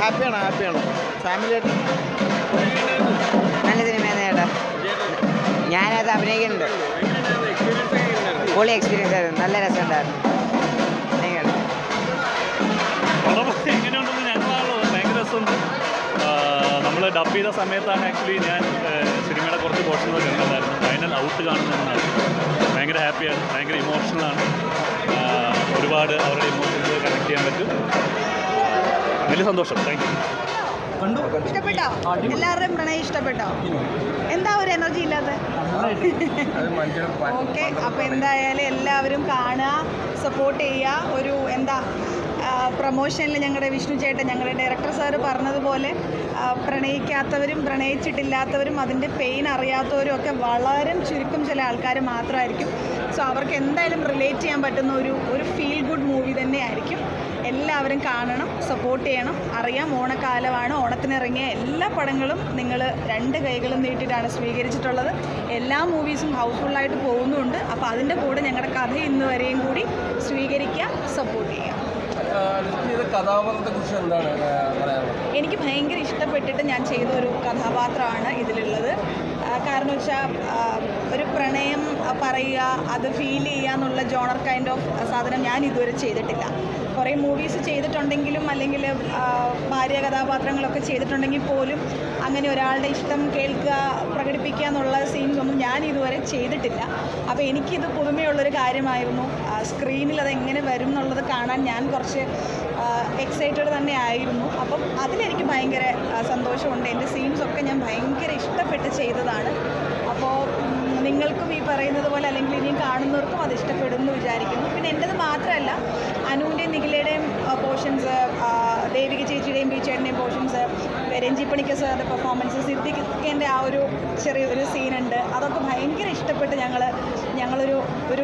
ഹാപ്പിയാണ് ഫാമിലിയായിട്ട് നല്ല സിനിമയാണ് ചേട്ടാ. ഞാനത് അഭിനയിക്കുന്നുണ്ട്. പൊളി എക്സ്പീരിയൻസ് ആയിരുന്നു. നല്ല രസമുണ്ടായിരുന്നു. എങ്ങനെയുണ്ടെന്ന് ഞങ്ങളാണല്ലോ ഭയങ്കര രസമുണ്ട്. നമ്മൾ ഡബ് ചെയ്ത സമയത്താണ് ആക്ച്വലി ഞാൻ സിനിമയുടെ കുറച്ച് പോർഷൻസ് കണ്ടിട്ടുണ്ടായിരുന്നു. ഫൈനൽ ഔട്ട് കാണുന്നതെന്നാണ് ഭയങ്കര ഹാപ്പിയാണ്, ഭയങ്കര ഇമോഷണലാണ്. ഒരുപാട് അവരുടെ ഇമോഷൻസ് കണക്ട് ചെയ്യാൻ പറ്റും. വലിയ സന്തോഷം. Thank you. ഇഷ്ടപ്പെട്ടോ? എല്ലാവരുടെയും പ്രണയം ഇഷ്ടപ്പെട്ടോ? എന്താ ഒരു എനർജി ഇല്ലാത്ത? ഓക്കെ, അപ്പോൾ എന്തായാലും എല്ലാവരും കാണുക, സപ്പോർട്ട് ചെയ്യുക. ഒരു എന്താ പ്രൊമോഷനിൽ ഞങ്ങളുടെ വിഷ്ണു ചേട്ടൻ, ഞങ്ങളുടെ ഡയറക്ടർ സാറ് പറഞ്ഞതുപോലെ പ്രണയിക്കാത്തവരും പ്രണയിച്ചിട്ടില്ലാത്തവരും അതിൻ്റെ പെയിൻ അറിയാത്തവരും ഒക്കെ വളരെ ചുരുക്കം ചില ആൾക്കാർ മാത്രമായിരിക്കും. സോ അവർക്ക് എന്തായാലും റിലേറ്റ് ചെയ്യാൻ പറ്റുന്ന ഒരു ഫീൽ ഗുഡ് മൂവി തന്നെയായിരിക്കും. എല്ലാവരും കാണണം, സപ്പോർട്ട് ചെയ്യണം. അറിയാം, ഓണക്കാലമാണ്. ഓണത്തിനിറങ്ങിയ എല്ലാ പടങ്ങളും നിങ്ങൾ 2 കൈകളും നീട്ടിയിട്ടാണ് സ്വീകരിച്ചിട്ടുള്ളത്. എല്ലാ മൂവീസും ഹൗസ്ഫുള്ളായിട്ട് പോകുന്നുണ്ട്. അപ്പോൾ അതിൻ്റെ കൂടെ ഞങ്ങളുടെ കഥ ഇന്ന് വരെയും കൂടി സ്വീകരിക്കുക, സപ്പോർട്ട് ചെയ്യുക. കഥാപാത്രത്തെക്കുറിച്ച് എന്താണ് പറയാനുള്ളത്? എനിക്ക് ഭയങ്കര ഇഷ്ടപ്പെട്ടിട്ട് ഞാൻ ചെയ്ത ഒരു കഥാപാത്രമാണ് ഇതിലുള്ളത്. കാരണം വെച്ചാൽ ഒരു പ്രണയം പറയുക, അത് ഫീൽ ചെയ്യുക എന്നുള്ള ജോണർ കൈൻഡ് ഓഫ് സാധനം ഞാൻ ഇതുവരെ ചെയ്തിട്ടില്ല. കുറേ മൂവീസ് ചെയ്തിട്ടുണ്ടെങ്കിലും അല്ലെങ്കിൽ ഭാര്യ കഥാപാത്രങ്ങളൊക്കെ ചെയ്തിട്ടുണ്ടെങ്കിൽ പോലും അങ്ങനെ ഒരാളുടെ ഇഷ്ടം കേൾക്കുക, പ്രകടിപ്പിക്കുക എന്നുള്ള സീൻസ് ഒന്നും ഞാൻ ഇതുവരെ ചെയ്തിട്ടില്ല. അപ്പോൾ എനിക്കിത് പുതുമയുള്ളൊരു കാര്യമായിരുന്നു. സ്ക്രീനിൽ അതെങ്ങനെ വരും എന്നുള്ളത് കാണാൻ ഞാൻ കുറച്ച് എക്സൈറ്റഡ് തന്നെ ആയിരുന്നു. അപ്പം അതിലെനിക്ക് ഭയങ്കര സന്തോഷമുണ്ട്. എൻ്റെ സീൻസൊക്കെ ഞാൻ ഭയങ്കര ഇഷ്ടപ്പെട്ട് ചെയ്തതാണ്. അപ്പോൾ നിങ്ങൾക്കും ഈ പറയുന്നത് പോലെ അല്ലെങ്കിൽ ഇനിയും കാണുന്നവർക്കും അത് ഇഷ്ടപ്പെടുമെന്ന് വിചാരിക്കുന്നു. പിന്നെ എൻ്റെത് മാത്രമല്ല, അനുവിൻ്റെയും നിഖിലയുടെയും പോർഷൻസ്, ദേവിക ചേച്ചിയുടെയും ബീച്ചേട്ടൻ്റെയും പോർഷൻസ്, രഞ്ജി പണിക്കർ സാറിൻ്റെ പെർഫോമൻസ്, സിദ്ദിഖിൻ്റെ ആ ഒരു ചെറിയൊരു സീനുണ്ട്. അതൊക്കെ ഭയങ്കര ഇഷ്ടപ്പെട്ട് ഞങ്ങളൊരു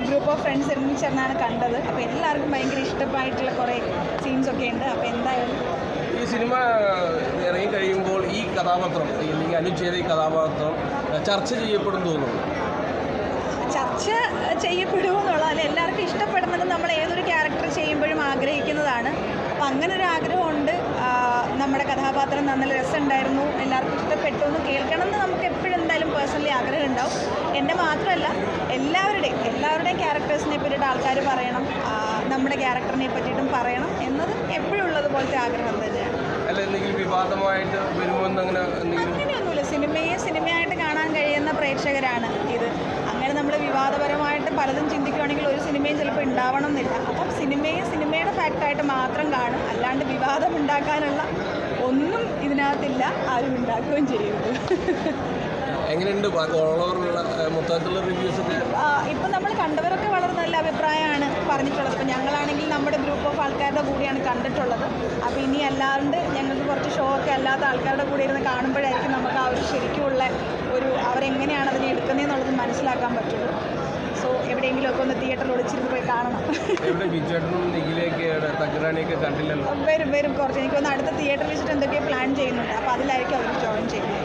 ഗ്രൂപ്പ് ഓഫ് ഫ്രണ്ട്സ് ഒരുമിച്ചേർന്നാണ് കണ്ടത്. അപ്പോൾ എല്ലാവർക്കും ഭയങ്കര ഇഷ്ടമായിട്ടുള്ള കുറേ സീൻസൊക്കെ ഉണ്ട്. അപ്പോൾ എന്തായാലും ഈ സിനിമ ഇറങ്ങിക്കഴിയുമ്പോൾ ഈ കഥാപാത്രം അല്ലെങ്കിൽ അനു ചെയ്ത ഈ കഥാപാത്രം ചർച്ച ചെയ്യപ്പെടും തോന്നുന്നു. ചർച്ച ചെയ്യപ്പെടുമെന്നുള്ള അല്ല, എല്ലാവർക്കും ഇഷ്ടപ്പെടുന്നത് നമ്മൾ ഏതൊരു ക്യാരക്ടർ ചെയ്യുമ്പോഴും ആഗ്രഹിക്കുന്നതാണ്. അപ്പം അങ്ങനെ ഒരു ആഗ്രഹമുണ്ട്. നമ്മുടെ കഥാപാത്രം നല്ല രസമുണ്ടായിരുന്നു, എല്ലാവർക്കും ഇഷ്ടപ്പെട്ടു എന്ന് കേൾക്കണം എന്ന് നമുക്ക് എപ്പോഴും എന്തായാലും പേഴ്സണലി ആഗ്രഹം ഉണ്ടാവും. എൻ്റെ മാത്രമല്ല, എല്ലാവരുടെയും ക്യാരക്ടേഴ്സിനെ പറ്റിയിട്ട് ആൾക്കാർ പറയണം, നമ്മുടെ ക്യാരക്ടറിനെ പറ്റിയിട്ടും പറയണം എന്നത് എപ്പോഴും ഉള്ളതുപോലത്തെ ആഗ്രഹം തന്നെയാണ്. അങ്ങനെയൊന്നുമില്ല. സിനിമയായിട്ട് കാണാൻ കഴിയുന്ന പ്രേക്ഷകരാണ് ഇത്. അങ്ങനെ നമ്മൾ വിവാദപരമായിട്ട് പലതും ചിന്തിക്കുകയാണെങ്കിൽ ഒരു സിനിമയും ചിലപ്പോൾ ഉണ്ടാവണം എന്നില്ല. അപ്പം സിനിമയുടെ ഫാക്റ്റായിട്ട് മാത്രം കാണും. അല്ലാണ്ട് വിവാദം ഉണ്ടാക്കാനുള്ള ഒന്നും ഇതിനകത്തില്ല. ആരും ഉണ്ടാക്കുകയും ചെയ്യുന്നത്. എങ്ങനെയുണ്ട് മൊത്തത്തിലുള്ള റിവ്യൂസ് ഒക്കെ? ഇപ്പം നമ്മൾ കണ്ടവരൊക്കെ വളരെ നല്ല അഭിപ്രായമാണ് പറഞ്ഞിട്ടുള്ളത്. ഇപ്പം ഞങ്ങളാണെങ്കിൽ നമ്മുടെ ഗ്രൂപ്പ് ഓഫ് ആൾക്കാരുടെ കൂടെയാണ് കണ്ടിട്ടുള്ളത്. അപ്പോൾ ഇനി അല്ലാണ്ട് ഞങ്ങൾക്ക് കുറച്ച് ഷോ ഒക്കെ അല്ലാത്ത ആൾക്കാരുടെ കൂടെ ഇരുന്ന് കാണുമ്പോഴായിരിക്കും നമുക്ക് ആ ഒരു ശരിക്കുമുള്ള അവരെങ്ങനെയാണ് അതിനെ എടുക്കുന്നതെന്നുള്ളത് മനസ്സിലാക്കാൻ പറ്റുള്ളൂ. സോ എവിടെയെങ്കിലുമൊക്കെ ഒന്ന് തിയേറ്ററിൽ ഒളിച്ചിരുന്ന് പോയി കാണണം. വരും കുറച്ച്. എനിക്കൊന്ന് അടുത്ത തിയേറ്ററിൽ വെച്ചിട്ട് എന്തൊക്കെയോ പ്ലാൻ ചെയ്യുന്നുണ്ട്. അപ്പോൾ അതിലായിരിക്കും അവർ ജോയിൻ ചെയ്യുന്നത്.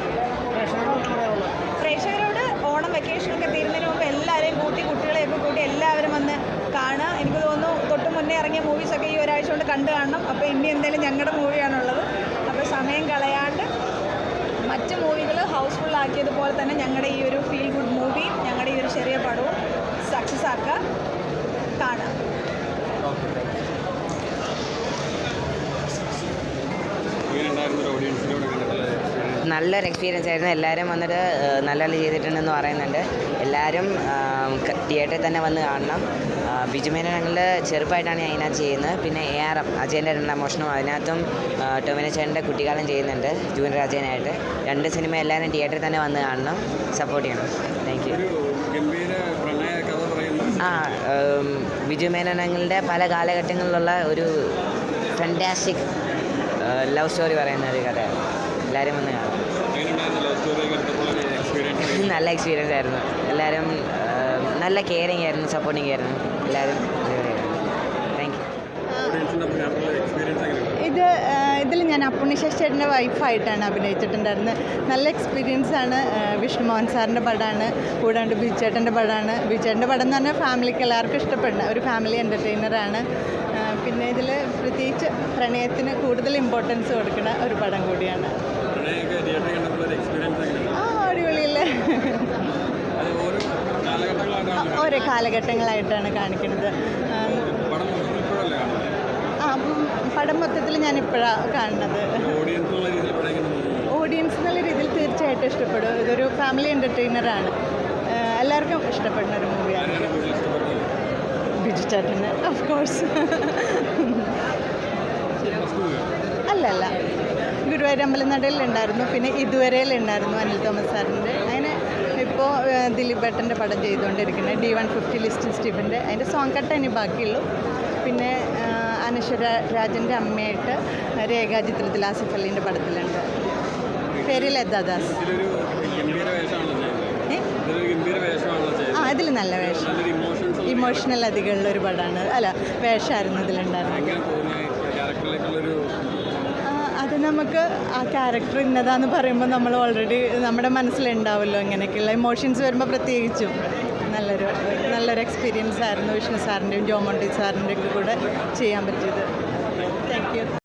പ്രേക്ഷകരോട് ഓണം വെക്കേഷനൊക്കെ തീരുന്നതിന് മുമ്പ് എല്ലാവരെയും കൂട്ടി, കുട്ടികളെയൊക്കെ കൂട്ടി എല്ലാവരും വന്ന് കാണുക. എനിക്ക് തോന്നുന്നു തൊട്ട് മുന്നേ ഇറങ്ങിയ മൂവീസൊക്കെ ഈ ഒരാഴ്ച കൊണ്ട് കണ്ടു കാണണം. അപ്പോൾ ഇനി എന്തായാലും ഞങ്ങളുടെ മൂവിയാണുള്ളത്. അപ്പോൾ സമയം കളയാണ്ട് മറ്റ് മൂവികൾ ഹൗസ്ഫുള്ളാക്കിയതുപോലെ തന്നെ ഞങ്ങളുടെ ഈ ഒരു ഫീൽ ഗുഡ് മൂവി, ഞങ്ങളുടെ ഈ ഒരു ചെറിയ പടവും സക്സസ് ആക്കുക, കാണാം. നല്ലൊരു എക്സ്പീരിയൻസ് ആയിരുന്നു. എല്ലാവരും വന്നിട്ട് നല്ല ചെയ്തിട്ടുണ്ടെന്ന് പറയുന്നുണ്ട്. എല്ലാവരും തിയേറ്ററിൽ തന്നെ വന്ന് കാണണം. ബിജുമേനൻ ഞങ്ങൾ ചെറുപ്പമായിട്ടാണ് അതിനകത്ത് ചെയ്യുന്നത്. പിന്നെ ARM അജയൻ്റെ 2ാം മോഷണം, അതിനകത്തും ടൊവിനോ ചേട്ടൻ്റെ കുട്ടിക്കാലം ചെയ്യുന്നുണ്ട് ജൂനിയർ അജയനായിട്ട്. 2 സിനിമ എല്ലാവരും തിയേറ്ററിൽ തന്നെ വന്ന് കാണണം, സപ്പോർട്ട് ചെയ്യണം. Thank you. ബിജുമേനൻ ഞങ്ങളുടെ പല കാലഘട്ടങ്ങളിലുള്ള ഒരു ഫാന്റാസ്റ്റിക് ലവ് സ്റ്റോറി പറയുന്ന ഒരു കഥയാണ്. എല്ലാവരും വന്ന് കാണാം. നല്ല എക്സ്പീരിയൻസ് ആയിരുന്നു. എല്ലാവരും നല്ല കെയറിങ് ആയിരുന്നു, സപ്പോർട്ടിങ് ആയിരുന്നു. എല്ലാവരും താങ്ക് യു. ഇതിൽ ഞാൻ അപ്പുണ്ണിശേഷി ചേട്ടൻ്റെ വൈഫായിട്ടാണ് അഭിനയിച്ചിട്ടുണ്ടായിരുന്നത്. നല്ല എക്സ്പീരിയൻസ് ആണ്. വിഷ്ണു മോഹൻ സാറിൻ്റെ പടമാണ്, കൂടാണ്ട് ബിജുചേട്ടൻ്റെ പടമാണ്. ബിജുചേട്ടൻ്റെ പടം എന്ന് പറഞ്ഞാൽ ഫാമിലിക്ക് എല്ലാവർക്കും ഇഷ്ടപ്പെടുന്ന ഒരു ഫാമിലി എൻ്റർടൈനറാണ്. പിന്നെ ഇതിൽ പ്രത്യേകിച്ച് പ്രണയത്തിന് കൂടുതൽ ഇമ്പോർട്ടൻസ് കൊടുക്കുന്ന ഒരു പടം കൂടിയാണ്. അടിപൊളിയല്ലേ? ഓരോ കാലഘട്ടങ്ങളായിട്ടാണ് കാണിക്കുന്നത്. പടം മൊത്തത്തിൽ ഞാൻ ഇപ്പോഴാണ് കാണുന്നത്. ഓഡിയൻസ് എന്നുള്ള രീതിയിൽ തീർച്ചയായിട്ടും ഇഷ്ടപ്പെടും. ഇതൊരു ഫാമിലി എൻ്റർടൈനറാണ്, എല്ലാവർക്കും ഇഷ്ടപ്പെടുന്ന ഒരു മൂവിയാണ്. ബിജു ചേട്ടന് ഓഫ് കോഴ്സ്. അല്ലല്ല, ഗുരുവായൂർ അമ്പലനടയിലുണ്ടായിരുന്നു, പിന്നെ ഇതുവരെയിലുണ്ടായിരുന്നു അനിൽ തോമസ് സാറിൻ്റെ. അങ്ങനെ ഇപ്പോൾ ദിലീപ് ഏട്ടൻ്റെ പടം ചെയ്തുകൊണ്ടിരിക്കുന്നത് D150 ലിസ്റ്റ് സ്റ്റീഫൻ്റെ, അതിൻ്റെ സോങ് കട്ട് ഇനി ബാക്കിയുള്ളൂ. പിന്നെ അനശ്വര രാജൻ്റെ അമ്മയായിട്ട് രേഖാചിത്രത്തിൽ ആസിഫ് അലീൻ്റെ പടത്തിലുണ്ട്. പേര് ലതാദാസ്. ഇതിൽ നല്ല വേഷം, ഇമോഷണൽ അധികമുള്ളൊരു പടമാണ്. അല്ല, വേഷമായിരുന്നു ഇതിലുണ്ടായിരുന്നത്. അത് നമുക്ക് ആ ക്യാരക്ടർ ഇന്നതാന്ന് പറയുമ്പോൾ നമ്മൾ ഓൾറെഡി നമ്മുടെ മനസ്സിലുണ്ടാവുമല്ലോ. അങ്ങനെയൊക്കെയുള്ള ഇമോഷൻസ് വരുമ്പോൾ പ്രത്യേകിച്ചും നല്ലൊരു എക്സ്പീരിയൻസ് ആയിരുന്നു. വിഷ്ണു സാറിൻ്റെയും ജോമോണ്ടി സാറിൻ്റെയും ഒക്കെ കൂടെ ചെയ്യാൻ പറ്റിയത്. Thank you.